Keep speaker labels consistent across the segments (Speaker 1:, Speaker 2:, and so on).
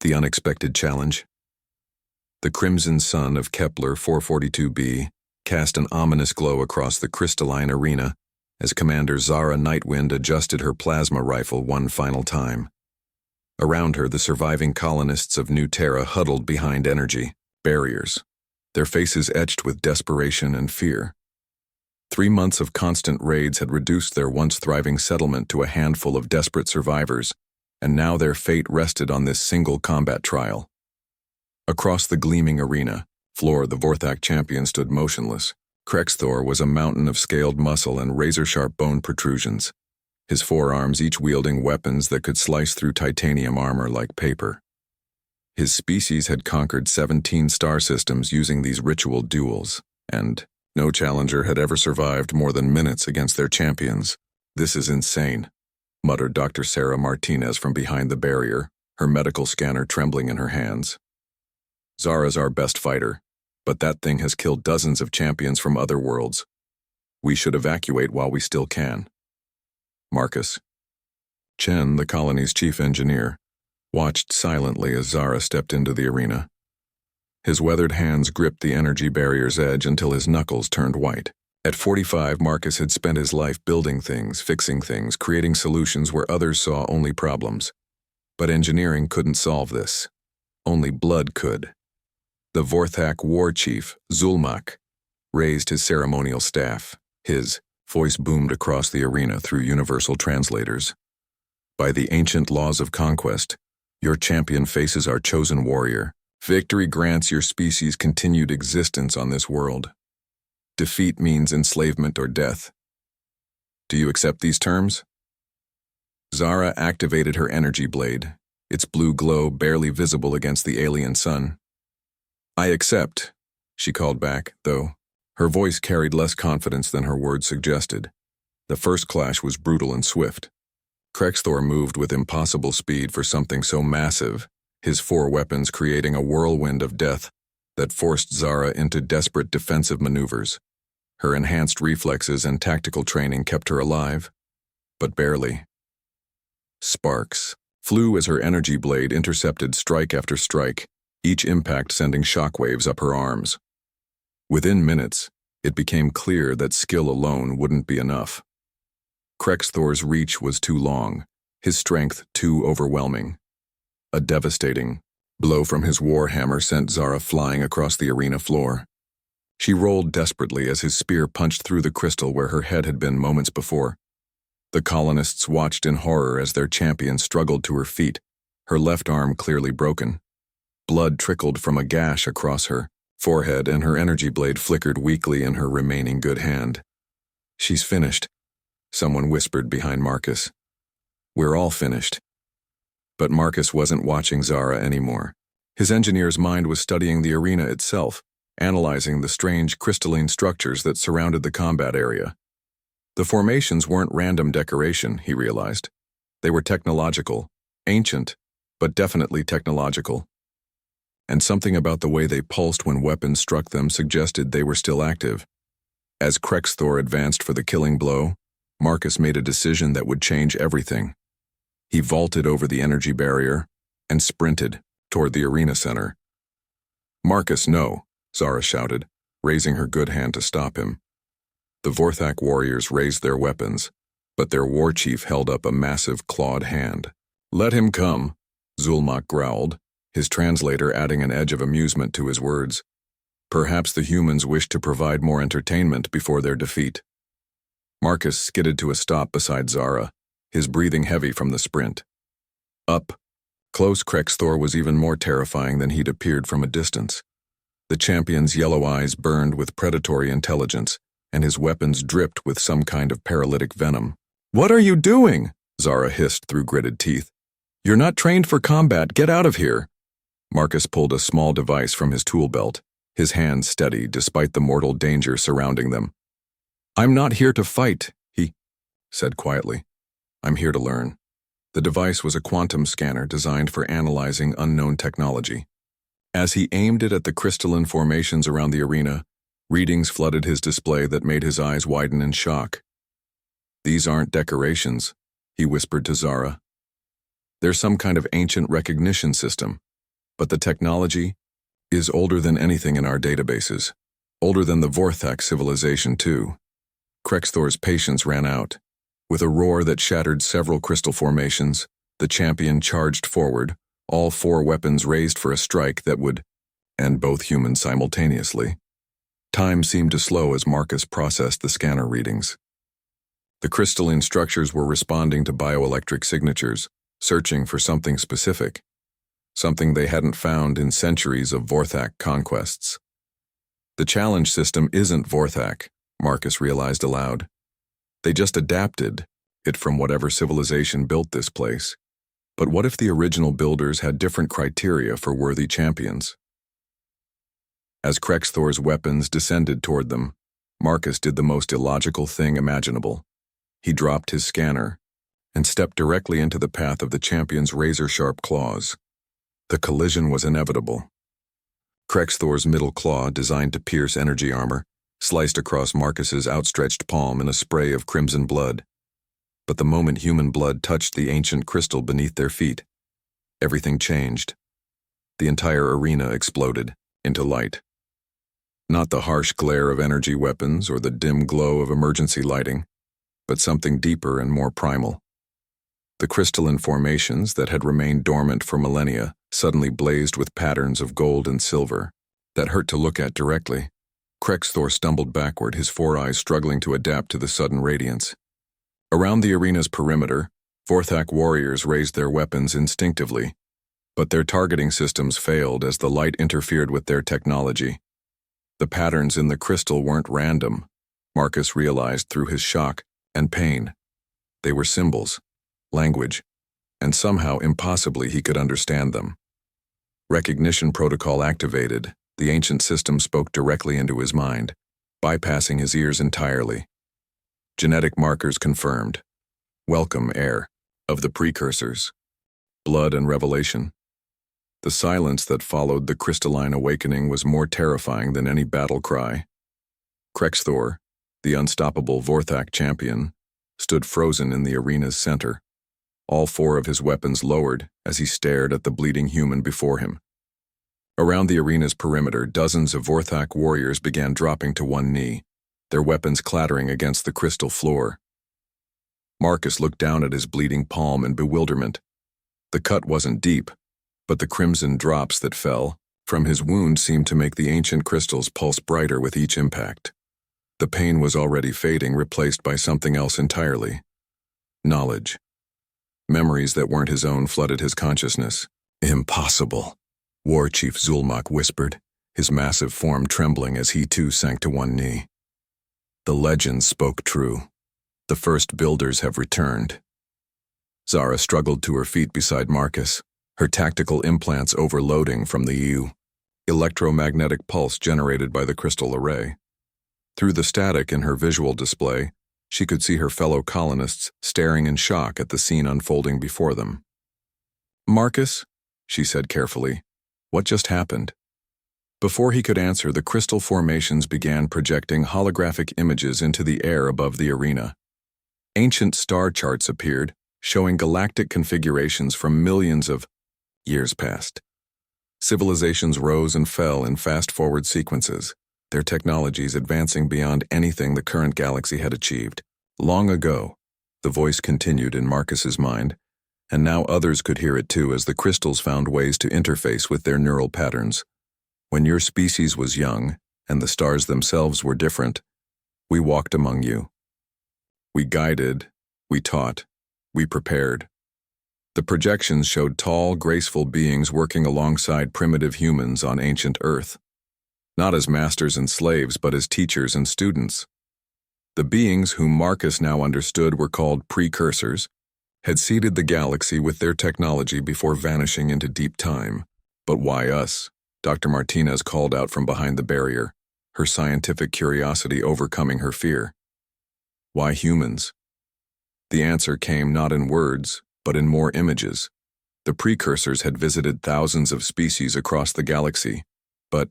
Speaker 1: The unexpected challenge. The crimson sun of Kepler 442b cast an ominous glow across the crystalline arena as Commander Zara Nightwind adjusted her plasma rifle one final time. Around her, the surviving colonists of New Terra huddled behind energy barriers, their faces etched with desperation and fear. 3 months of constant raids had reduced their once thriving settlement to a handful of desperate survivors, and now their fate rested on this single combat trial. Across the gleaming arena floor, the Vorthak champion stood motionless. Krexthor was a mountain of scaled muscle and razor-sharp bone protrusions, his forearms each wielding weapons that could slice through titanium armor like paper. His species had conquered 17 star systems using these ritual duels, and no challenger had ever survived more than minutes against their champions. "This is insane," muttered Dr. Sarah Martinez from behind the barrier, her medical scanner trembling in her hands. "Zara's our best fighter, but that thing has killed dozens of champions from other worlds. We should evacuate while we still can." Marcus. Chen, the colony's chief engineer, watched silently as Zara stepped into the arena. His weathered hands gripped the energy barrier's edge until his knuckles turned white. At 45, Marcus had spent his life building things, fixing things, creating solutions where others saw only problems. But engineering couldn't solve this. Only blood could. The Vorthak war chief, Zulmak, raised his ceremonial staff. His voice boomed across the arena through universal translators. "By the ancient laws of conquest, your champion faces our chosen warrior. Victory grants your species continued existence on this world. Defeat means enslavement or death. Do you accept these terms?" Zara activated her energy blade, its blue glow barely visible against the alien sun. "I accept," she called back, though her voice carried less confidence than her words suggested. The first clash was brutal and swift. Krexthor moved with impossible speed for something so massive, his 4 weapons creating a whirlwind of death that forced Zara into desperate defensive maneuvers. Her enhanced reflexes and tactical training kept her alive, but barely. Sparks flew as her energy blade intercepted strike after strike, each impact sending shockwaves up her arms. Within minutes, it became clear that skill alone wouldn't be enough. Krexthor's reach was too long, his strength too overwhelming. A devastating blow from his warhammer sent Zara flying across the arena floor. She rolled desperately as his spear punched through the crystal where her head had been moments before. The colonists watched in horror as their champion struggled to her feet, her left arm clearly broken. Blood trickled from a gash across her forehead, and her energy blade flickered weakly in her remaining good hand. "She's finished," someone whispered behind Marcus. "We're all finished." But Marcus wasn't watching Zara anymore. His engineer's mind was studying the arena itself, analyzing the strange crystalline structures that surrounded the combat area. The formations weren't random decoration, he realized. They were technological, ancient, but definitely technological. And something about the way they pulsed when weapons struck them suggested they were still active. As Krexthor advanced for the killing blow, Marcus made a decision that would change everything. He vaulted over the energy barrier and sprinted toward the arena center. "Marcus, no," Zara shouted, raising her good hand to stop him. The Vorthak warriors raised their weapons, but their war chief held up a massive clawed hand. "Let him come," Zulmak growled, his translator adding an edge of amusement to his words. Perhaps the humans wished to provide more entertainment before their defeat. Marcus skidded to a stop beside Zara, his breathing heavy from the sprint. Up close, Krexthor was even more terrifying than he'd appeared from a distance. The champion's yellow eyes burned with predatory intelligence, and his weapons dripped with some kind of paralytic venom. "What are you doing?" Zara hissed through gritted teeth. "You're not trained for combat. Get out of here." Marcus pulled a small device from his tool belt, his hands steady despite the mortal danger surrounding them. "I'm not here to fight," he said quietly. "I'm here to learn." The device was a quantum scanner designed for analyzing unknown technology. As he aimed it at the crystalline formations around the arena, readings flooded his display that made his eyes widen in shock. "These aren't decorations," he whispered to Zara. "They're some kind of ancient recognition system. But the technology is older than anything in our databases. Older than the Vorthak civilization, too. Krexthor's patience ran out. With a roar that shattered several crystal formations, the champion charged forward, all 4 weapons raised for a strike that would end both humans simultaneously. Time seemed to slow as Marcus processed the scanner readings. The crystalline structures were responding to bioelectric signatures, searching for something specific, something they hadn't found in centuries of Vorthak conquests. The challenge system isn't Vorthak, Marcus realized aloud. They just adapted it from whatever civilization built this place. But what if the original builders had different criteria for worthy champions? As Krexthor's weapons descended toward them, Marcus did the most illogical thing imaginable. He dropped his scanner and stepped directly into the path of the champion's razor-sharp claws. The collision was inevitable. Krexthor's middle claw, designed to pierce energy armor, sliced across Marcus's outstretched palm in a spray of crimson blood. But the moment human blood touched the ancient crystal beneath their feet, everything changed. The entire arena exploded into light. Not the harsh glare of energy weapons or the dim glow of emergency lighting, but something deeper and more primal. The crystalline formations that had remained dormant for millennia suddenly blazed with patterns of gold and silver that hurt to look at directly. Krexthor stumbled backward, his 4 eyes struggling to adapt to the sudden radiance. Around the arena's perimeter, Vorthak warriors raised their weapons instinctively, but their targeting systems failed as the light interfered with their technology. The patterns in the crystal weren't random, Marcus realized through his shock and pain. They were symbols, language, and somehow impossibly he could understand them. Recognition protocol activated, the ancient system spoke directly into his mind, bypassing his ears entirely. Genetic markers confirmed. Welcome, heir of the precursors. Blood and revelation. The silence that followed the crystalline awakening was more terrifying than any battle cry. Krexthor, the unstoppable Vorthak champion, stood frozen in the arena's center, all 4 of his weapons lowered as he stared at the bleeding human before him. Around the arena's perimeter, dozens of Vorthak warriors began dropping to one knee, their weapons clattering against the crystal floor. Marcus looked down at his bleeding palm in bewilderment. The cut wasn't deep, but the crimson drops that fell from his wound seemed to make the ancient crystals pulse brighter with each impact. The pain was already fading, replaced by something else entirely. Knowledge. Memories that weren't his own flooded his consciousness. Impossible, War Chief Zulmak whispered, his massive form trembling as he too sank to one knee. The legends spoke true. The first builders have returned. Zara struggled to her feet beside Marcus, her tactical implants overloading from the electromagnetic pulse generated by the crystal array. Through the static in her visual display, she could see her fellow colonists staring in shock at the scene unfolding before them. "Marcus," she said carefully, "what just happened?" Before he could answer, the crystal formations began projecting holographic images into the air above the arena. Ancient star charts appeared, showing galactic configurations from millions of years past. Civilizations rose and fell in fast-forward sequences, their technologies advancing beyond anything the current galaxy had achieved. Long ago, the voice continued in Marcus's mind, and now others could hear it too as the crystals found ways to interface with their neural patterns. When your species was young, and the stars themselves were different, we walked among you. We guided, we taught, we prepared. The projections showed tall, graceful beings working alongside primitive humans on ancient Earth. Not as masters and slaves, but as teachers and students. The beings whom Marcus now understood were called precursors, had seeded the galaxy with their technology before vanishing into deep time. But why us? Dr. Martinez called out from behind the barrier, her scientific curiosity overcoming her fear. Why humans? The answer came not in words, but in more images. The precursors had visited thousands of species across the galaxy, but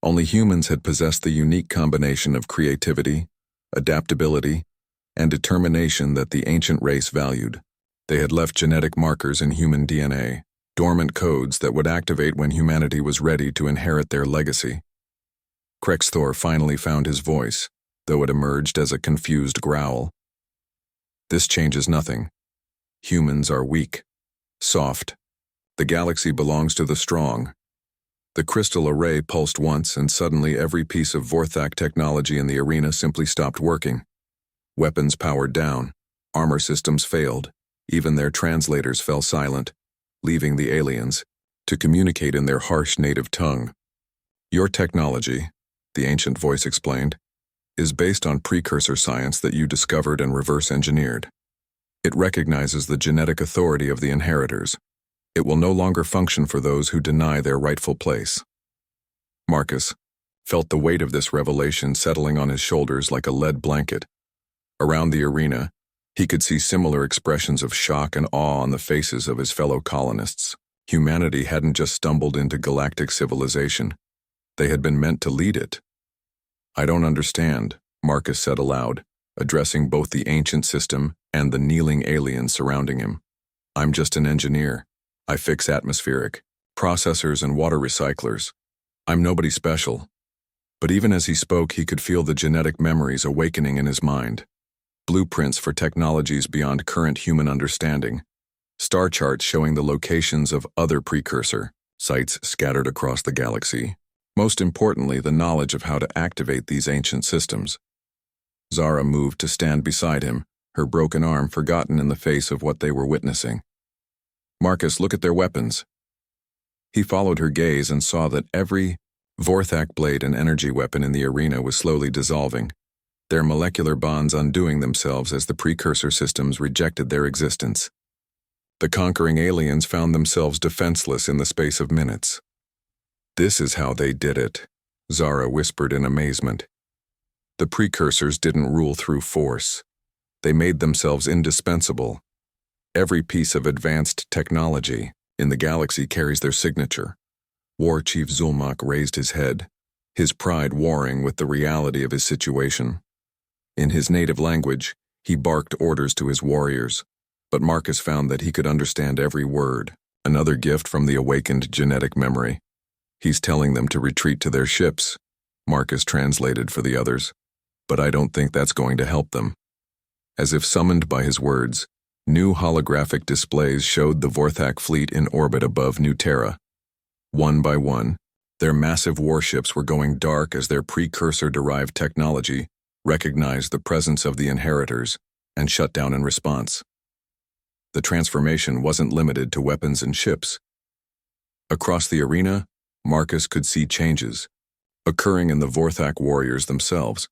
Speaker 1: only humans had possessed the unique combination of creativity, adaptability, and determination that the ancient race valued. They had left genetic markers in human DNA, dormant codes that would activate when humanity was ready to inherit their legacy. Krexthor finally found his voice, though it emerged as a confused growl. This changes nothing. Humans are weak, soft. The galaxy belongs to the strong. The crystal array pulsed once, and suddenly every piece of Vorthak technology in the arena simply stopped working. Weapons powered down, armor systems failed, even their translators fell silent, leaving the aliens to communicate in their harsh native tongue. Your technology, the ancient voice explained, is based on precursor science that you discovered and reverse-engineered. It recognizes the genetic authority of the inheritors. It will no longer function for those who deny their rightful place. Marcus felt the weight of this revelation settling on his shoulders like a lead blanket. Around the arena, he could see similar expressions of shock and awe on the faces of his fellow colonists. Humanity hadn't just stumbled into galactic civilization. They had been meant to lead it. "I don't understand," Marcus said aloud, addressing both the ancient system and the kneeling aliens surrounding him. "I'm just an engineer. I fix atmospheric, processors and water recyclers. I'm nobody special." But even as he spoke, he could feel the genetic memories awakening in his mind. Blueprints for technologies beyond current human understanding. Star charts showing the locations of other precursor sites scattered across the galaxy. Most importantly, the knowledge of how to activate these ancient systems. Zara moved to stand beside him, her broken arm forgotten in the face of what they were witnessing. "Marcus, look at their weapons." He followed her gaze and saw that every Vorthak blade and energy weapon in the arena was slowly dissolving, their molecular bonds undoing themselves as the precursor systems rejected their existence. The conquering aliens found themselves defenseless in the space of minutes. "This is how they did it," Zara whispered in amazement. "The precursors didn't rule through force. They made themselves indispensable. Every piece of advanced technology in the galaxy carries their signature." War Chief Zulmak raised his head, his pride warring with the reality of his situation. In his native language, he barked orders to his warriors, but Marcus found that he could understand every word, another gift from the awakened genetic memory. "He's telling them to retreat to their ships," Marcus translated for the others, "but I don't think that's going to help them." As if summoned by his words, new holographic displays showed the Vorthak fleet in orbit above New Terra. One by one, their massive warships were going dark as their precursor-derived technology recognized the presence of the inheritors and shut down in response. The transformation wasn't limited to weapons and ships. Across the arena, Marcus could see changes occurring in the Vorthak warriors themselves.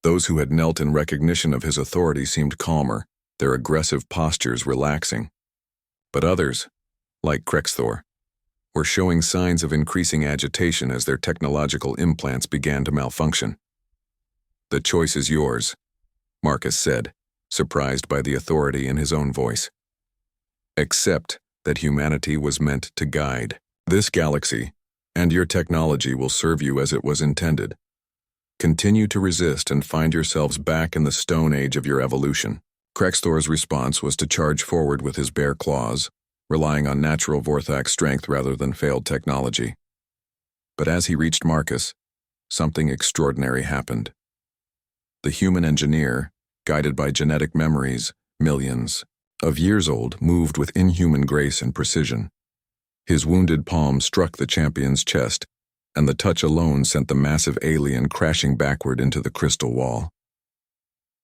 Speaker 1: Those who had knelt in recognition of his authority seemed calmer, their aggressive postures relaxing. But others, like Krexthor, were showing signs of increasing agitation as their technological implants began to malfunction. "The choice is yours," Marcus said, surprised by the authority in his own voice. "Accept that humanity was meant to guide this galaxy, and your technology will serve you as it was intended. Continue to resist and find yourselves back in the Stone Age of your evolution." Krexthor's response was to charge forward with his bare claws, relying on natural Vorthak strength rather than failed technology. But as he reached Marcus, something extraordinary happened. The human engineer, guided by genetic memories, millions of years old, moved with inhuman grace and precision. His wounded palm struck the champion's chest, and the touch alone sent the massive alien crashing backward into the crystal wall.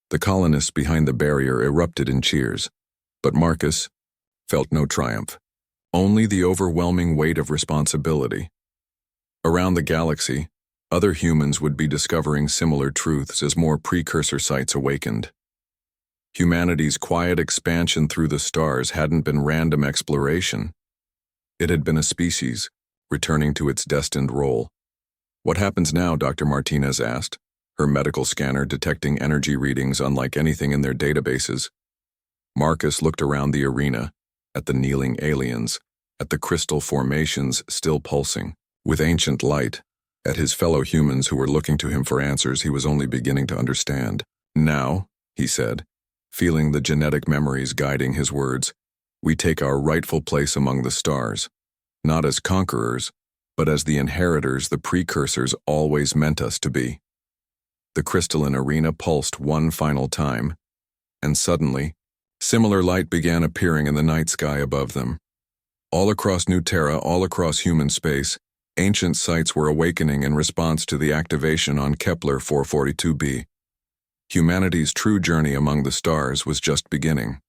Speaker 1: The colonists behind the barrier erupted in cheers, but Marcus felt no triumph, only the overwhelming weight of responsibility. Around the galaxy, other humans would be discovering similar truths as more precursor sites awakened. Humanity's quiet expansion through the stars hadn't been random exploration. It had been a species, returning to its destined role. "What happens now?" Dr. Martinez asked, her medical scanner detecting energy readings unlike anything in their databases. Marcus looked around the arena, at the kneeling aliens, at the crystal formations still pulsing with ancient light, at his fellow humans who were looking to him for answers he was only beginning to understand. "Now," he said, feeling the genetic memories guiding his words, We take our rightful place among the stars, not as conquerors, but as the inheritors the precursors always meant us to be. The crystalline arena pulsed one final time, and suddenly, similar light began appearing in the night sky above them. All across New Terra, all across human space, ancient sites were awakening in response to the activation on Kepler 442b. Humanity's true journey among the stars was just beginning.